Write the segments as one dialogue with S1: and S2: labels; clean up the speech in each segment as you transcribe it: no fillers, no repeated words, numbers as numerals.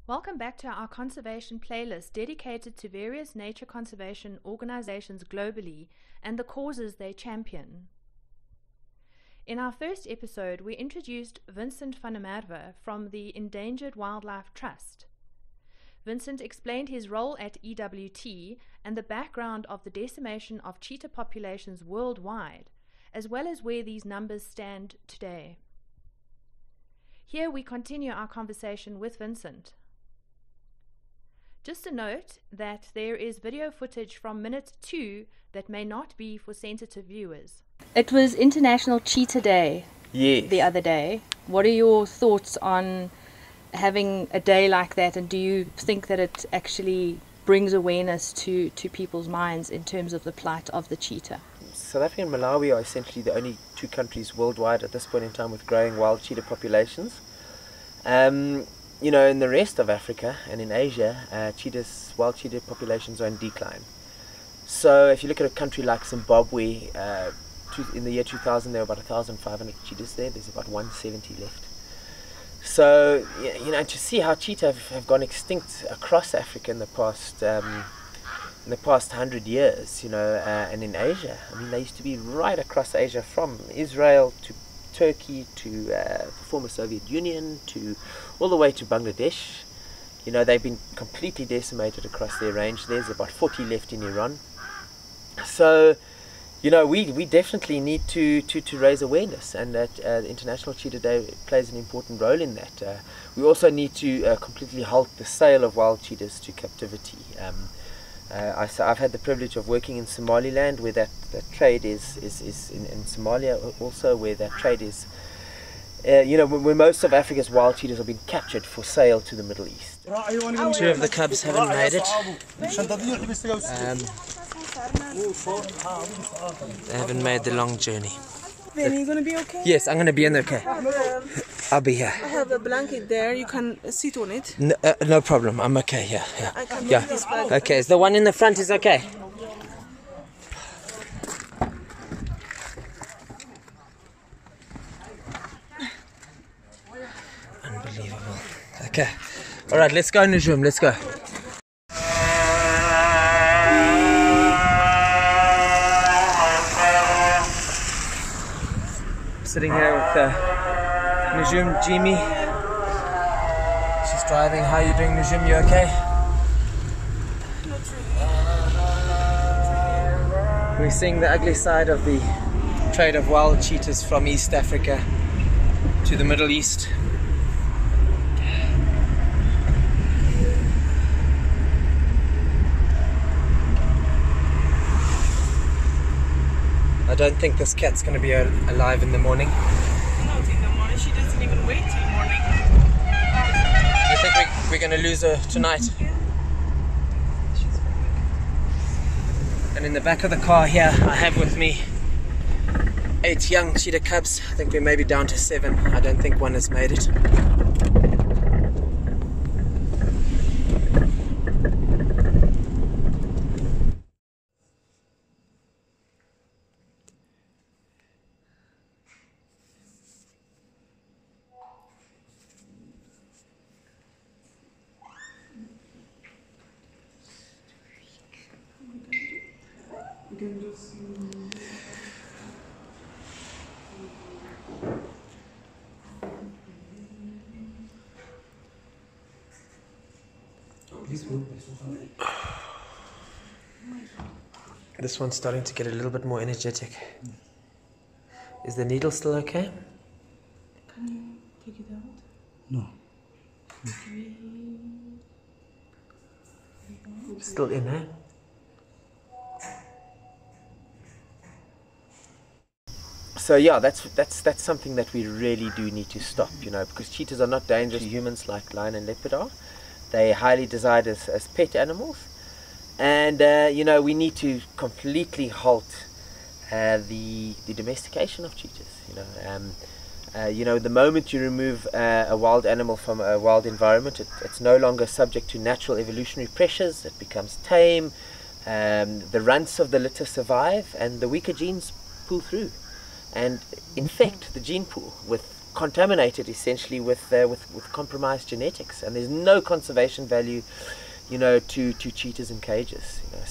S1: Welcome back to our conservation playlist dedicated to various nature conservation organizations globally and the causes they champion. In our first episode, we introduced Vincent van Merwe from the Endangered Wildlife Trust. Vincent explained his role at EWT and the background of the decimation of cheetah populations worldwide, as well as where these numbers stand today. Here we continue our conversation with Vincent. Just a note that there is video footage from minute 2 that may not be for sensitive viewers. It was International Cheetah Day the other day. What are your thoughts on having a day like that, and do you think that it actually brings awareness to people's minds in terms of the plight of the cheetah?
S2: South Africa and Malawi are essentially the only two countries worldwide at this point in time with growing wild cheetah populations. You know, in the rest of Africa and in Asia, wild cheetah populations are in decline. So if you look at a country like Zimbabwe, in the year 2000 there were about 1,500 cheetahs there. There's about 170 left. So, you know, to see how cheetah have gone extinct across Africa in the past 100 years, you know, and in Asia. I mean, they used to be right across Asia, from Israel to Turkey to the former Soviet Union to all the way to Bangladesh. You know, they've been completely decimated across their range. There's about 40 left in Iran. So, you know, we definitely need to raise awareness, and that International Cheetah Day plays an important role in that. We also need to completely halt the sale of wild cheetahs to captivity. I've had the privilege of working in Somaliland, where that trade is in Somalia also, where that trade is, you know, where most of Africa's wild cheetahs are being captured for sale to the Middle East. 2 of the cubs haven't made it. They haven't made the long journey.
S3: Then you're going to be okay?
S2: Yes, I'm going to be okay. I'll be here.
S3: I have a blanket there. You can sit on it.
S2: No problem. I'm okay here. Yeah.
S3: I can move this bag.
S2: Okay, so the one in the front is okay. Unbelievable. Okay. All right, let's go, Neju. Let's go. Sitting here with Neju Jimmy. She's driving. How are you doing, Neju? You okay?
S3: Not really.
S2: We're seeing the ugly side of the trade of wild cheetahs from East Africa to the Middle East. I don't think this cat's going to be alive in the morning.
S3: Not in the morning. She doesn't even wait till morning.
S2: You think we're going to lose her tonight?
S3: Yeah.
S2: And in the back of the car here, I have with me 8 young cheetah cubs. I think we're maybe down to 7. I don't think one has made it. This one's starting to get a little bit more energetic. Is the needle still okay?
S3: Can you take it out?
S4: No.
S2: Still in there? So yeah, that's something that we really do need to stop, you know, because cheetahs are not dangerous to humans like lion and leopard are. They're highly desired as pet animals, and you know, we need to completely halt the domestication of cheetahs. You know, the moment you remove a wild animal from a wild environment, it's no longer subject to natural evolutionary pressures. It becomes tame. The runts of the litter survive, and the weaker genes pull through and infect the gene pool with contaminated essentially with compromised genetics, and there's no conservation value, you know, to cheetahs in cages. You know.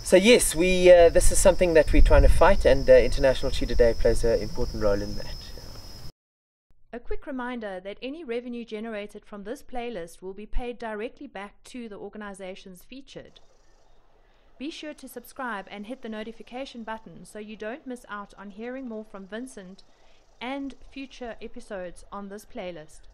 S2: So yes, we this is something that we're trying to fight, and International Cheetah Day plays an important role in that.
S1: A quick reminder that any revenue generated from this playlist will be paid directly back to the organizations featured. Be sure to subscribe and hit the notification button so you don't miss out on hearing more from Vincent and future episodes on this playlist.